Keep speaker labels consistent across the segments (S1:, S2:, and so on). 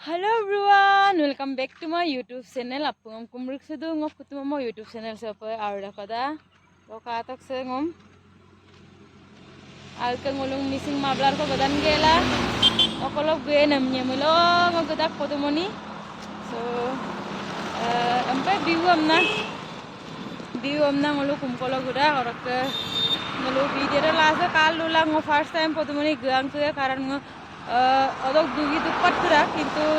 S1: Hello everyone, welcome back to my YouTube channel. Apung kumruk sedu ngok kutuma mo YouTube channel siapa awda kada. Katak se ngom. Alka ngulung missing mablar ko badan gela. Okolog gue namanya melo ngok kedak potomoni. So view amna ngulu kumkolo guda orak ke ngulu video last kal lulang ngo first time potomoni gang tuh ya karena odok dugi dupat kira kintu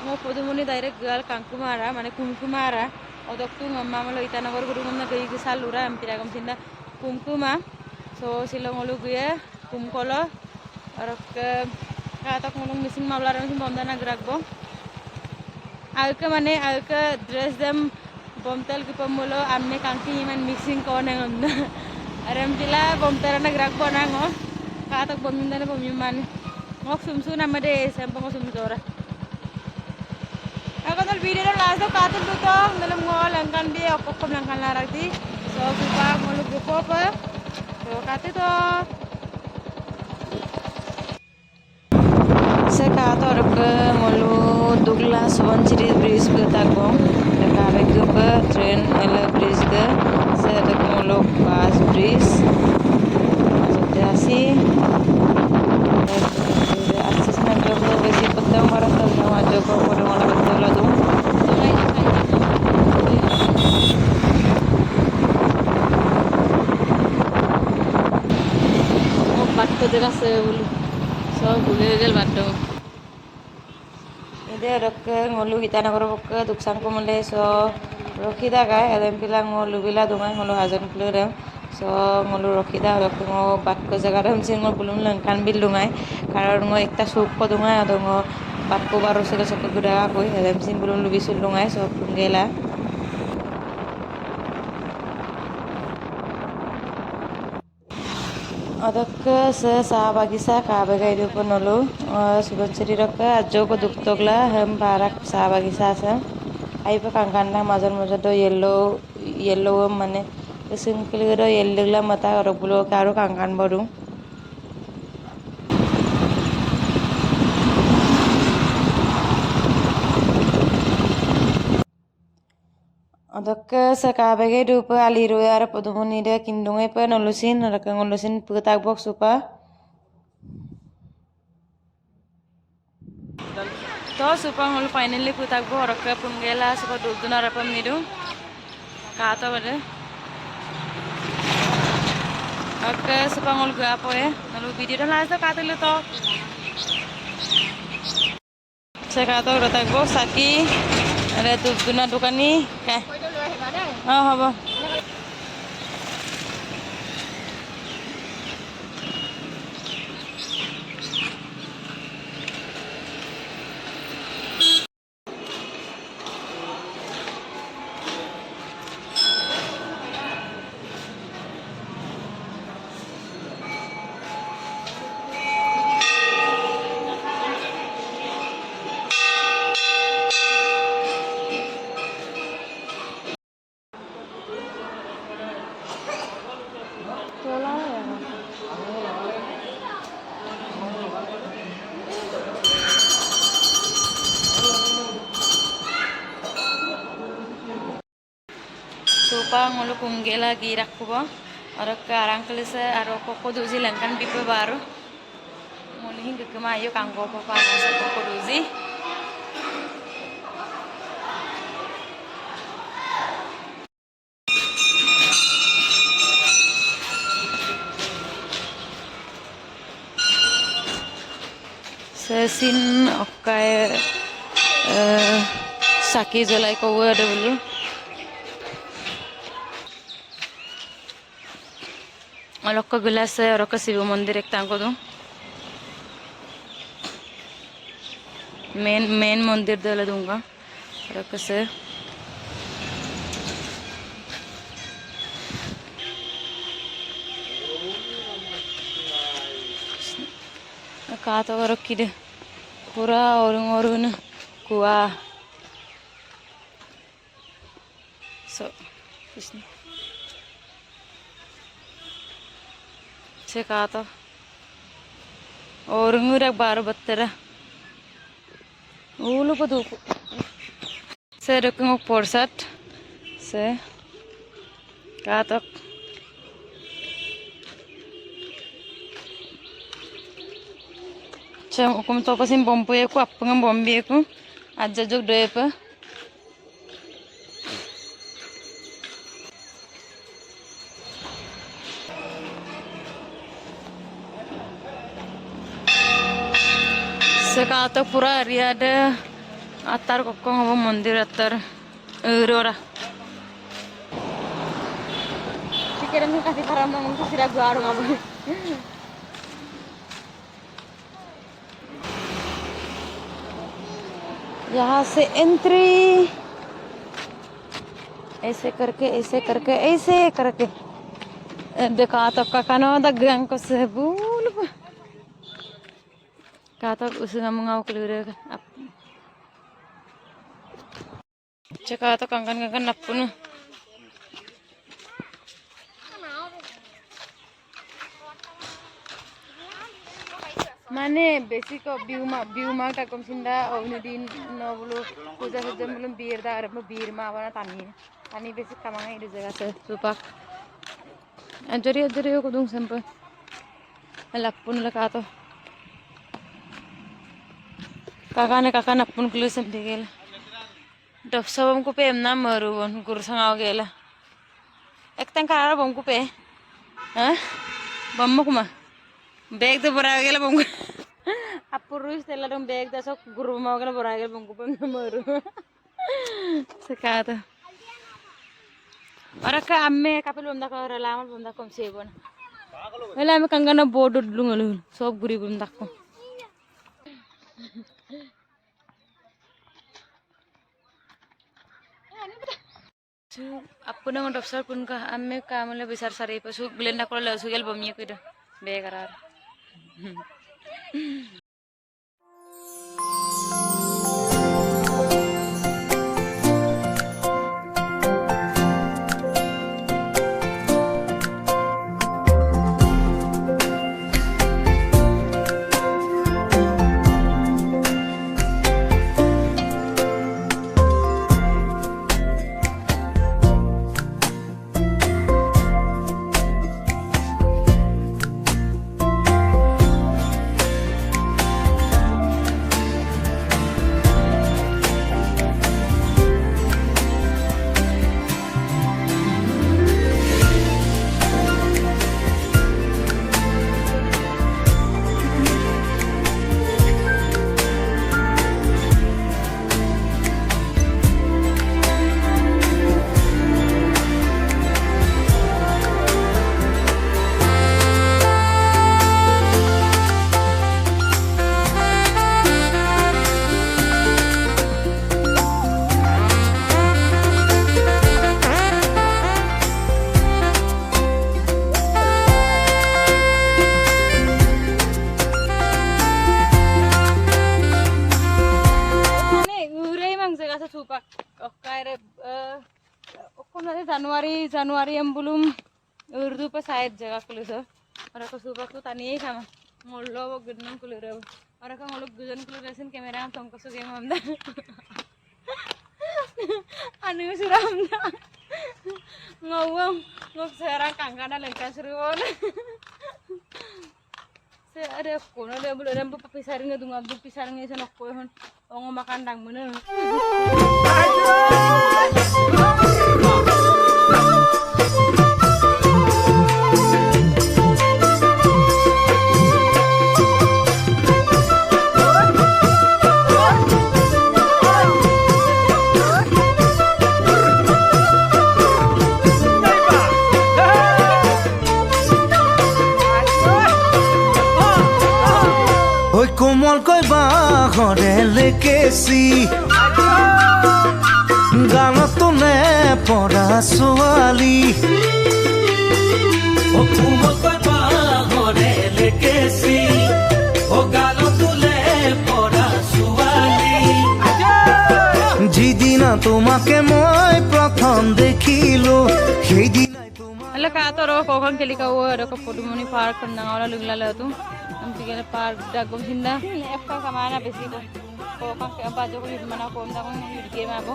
S1: ngo podumuni direct gal kangkumara mane kumkumara odok tu ngamma malo itanagor guru ngamna gai gisal lura ampiragam sinda kumkuma so silong olu gue kumkolo arok katak ngulung missing mablaram sim bomdana gragbo alke dress dem bomtal ki pamulo amme kangki man missing kone ngamna aram pila bomtarana gragbo nango katak bomindana bomiman ngok sumsu namade sampai ngok sumsora. Aku tuh video lo langsung katul tuh dalam ngol langkan dia aku langkan larak di so kita ngoluk grupo apa so katul tuh sekato ke ngolu dugla Subansiri bridge ke takbong dekat ke train ele bridge ke saya ngolu bus bridge sudah sih वैसे पत्ता हमारा तलना वाजो को बोलो वाला पत्ता वाला दूँ वो बात तो जगह से बोलूँ सब भूले गए बात तो इधर रख के ngolu kita nak kerok ke duksan ko mule so rokida ga adam pila ngolu bila dungai ngolu hajan plure so ngolu rokida rok ngo bat ko jaga ram sin ngol bulum langkan bil dungai karon ngo ekta sup ko dungai ado ngo bat ko baro sega sok guda ko adam sin bulum lubi sul dungai so punggela ಅದಕ್ಕೆ ಸಹಭಾಗಿಸ ಕಾಬೆಗ ಇದು ಪನಲು ಸುಬಂಚರಿ ರೊಕ್ಕ ಅಜ್ಜೋಗ ದುಕ್ತೋಗ್ಲ ಹೆಂ Barak ಸಹಭಾಗಿಸ ಐಪ ಕಂಕಂಡ ಮಜರ್ ಮಜರ್ yellow মানে simple ಗಿರೋ ಎಲ್ಲಗ್ಲ ಮತ ರೊಬ್ಬಲು car ಕಂಕನ್ ಬರು ಅದಕ್ಕೆ ಕಾಬೆಗೆ ರೂಪ ಅಲ್ಲಿ ಇರುವಾರ ಪದುಮುನಿರ ಕಿಂದುಂಗೈ ಪ ನೊಲುಸಿನ್ ರಕ ನೊಲುಸಿನ್ ಪುತಾಕ್ ಬಾಕ್ಸ್ ಉಪ तो सुपा ngol finally putak bo rok punggela suka duduna rapam nidu kata bade oke supa ngol gua apa ya lalu video dan last kata lu to saya kata rotak bo saki ada duduna dukani kah oh haba Supa ngulu kunggela girak kubo orang ke arang kelisa aro koko duzi langkan pipe baru ngulu hingga kemayu kanggo papa nasa koko duzi sesin okai saki jalai kowe ada dulu अलग का गिलास है और का शिव मंदिर एक तांको दो मेन मंदिर दला दूंगा और का से का तो और किधे पूरा और न कुआ सो कुछ नहीं Sekato orang ngurak baru better Ulu pa duko. Saya dukung porsat. Saya katok. Cem hukum to pasin bompu aku apa ngam bombi aku aja jog doy pa. Sekatok pura area ada atar kokong apa mandir atar rora. Pikiran kasih param nang itu sira gua arung apa. यहाँ से entry ऐसे करके देखा तो काकानो दा गंग को से बोल कहा तो उसे नमंगाओ के लिए अब चका तो कंगन नप्पुन माने बेसिक बिउमा टाकम सिंदा अवनि दिन नबुलो पूजा सज्जन बुलम बिर दा आरो बिर मा वाना तानी बेसिक कामांगा इदि जगह से सुपाक अजरी को दुं संप लप्पुन लका तो काका नप्पुन कुलु संपे गेल डफसबम को पे एमना मरुवन गुरसंगाव गेला एक तंका बम को पे हां बम कुमा बैग तो बरा गेला बम अपुरुष तेला दम बैग दसो गुरु मावगला बरा गेला बम को पे मरु सकात अरका अम्मे कपिल बम दका लामल बम दकम सेबन वेला हम कंगना बोर्ड लुंगलु सब गुरी बम दकम अपन डफसर पुन का अम्मे कामले बिसार सारे पसु ग्लेंडा को लसु गेल बमिया कइदा बेकरार Januari yang belum urdu pas sayat jaga keluar, orang ke supak tu tani sama ngolo gedung keluar, orang ke ngolo gedung keluar resin kamera tongkol suge mamda, anu suramda, ngawang ngok serang kangkana lengkap seruan, se ada kono ada belum ada pisaring itu ngabdu pisaringnya sana koyon, orang makan dang mana.
S2: কোমল কৈ বাঁহৰে লেকেচি গানত নে পৰা ছোৱালী কোমল কৈ বাঁহৰে লেকেচি গানত নে পৰা ছোৱালী যিদিনা তোমাকে মই প্ৰথম দেখিলো সেইদিনাই তোমাৰ
S1: Ala ka to ro ko kan keli ka wo ro ko podumoni park kan na wala lugla la tu am tigala park dagom hinda efka kamana besi ko ko kan ke bajo ko yud mana ko nda ko yud ke ma bo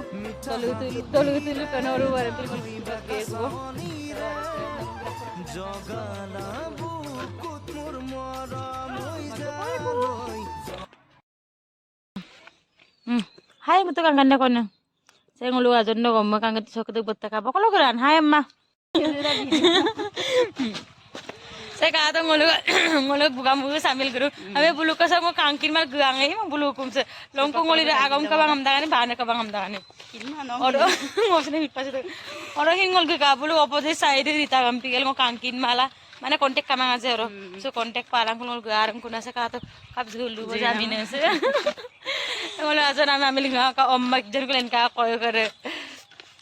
S1: tolu kanoru war bilkul ke ko
S2: জগালা বুকুত মোর মরম ওই জালই
S1: hai mutu kang ganda kono saya ngulu aja ndo gomma kang gati sok betta ka bakalo geran hai amma saya kata ngulu bukan buku sambil guru ame bulu ka sa mo kangkin mal guang ai mo bulu kum se longko nguli agam ka bangam dagani bana ka bangam dagani oro ngosne hit pas oro hingol ka bulu opposite side rita gam pigel ngo kangkin mala mana kontak kamang aja oro so kontak palang ngol guarang kuna sa kato kap zulu bo jamine se ngolo aja nama ambil ka ommak jar kulen ka koyo kare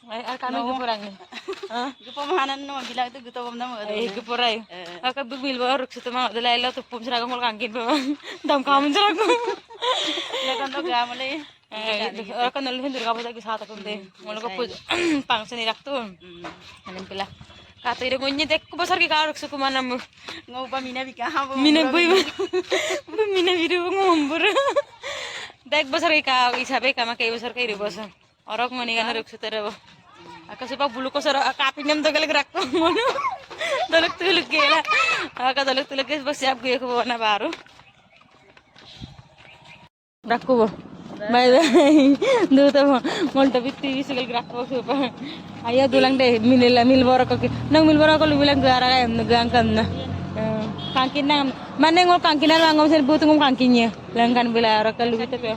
S1: ay kami gupurang ni
S3: Pemahanan no bilang itu gitu pemda mo.
S1: ay gupuray aka bigbil ba ruk sa tama dalay to pum sira ngol kangkin ba dam kam sira ko
S3: Lakan to gamale.
S1: aka nal hindur ka ba sa ta kumde ngolo ko pud pang sini rakto anin pila kato ire ngonye tek ko basar ki ka ruk sa kumana mo
S3: Ngo pa mina bika ha bo.
S1: mina boy ba mina biru ngombur dek basar ka isabe kama kay basar kay ribosa orok ngoni kan ruk sa terabo aka supa bulu ko sara kapi nyam to galag rak ngono daluk tuluk gela aka daluk tuluk guys bas siap gue ko na baru rakko bo bye bye do to ngol to bitti sigal rakko supa aya dulang de mil boro ko nang mil boro ko lu bilang gara em gang kan na kangkin nang mane ngol kangkinan ngom sen butung kangkinnya langkan bila rakal lu gitu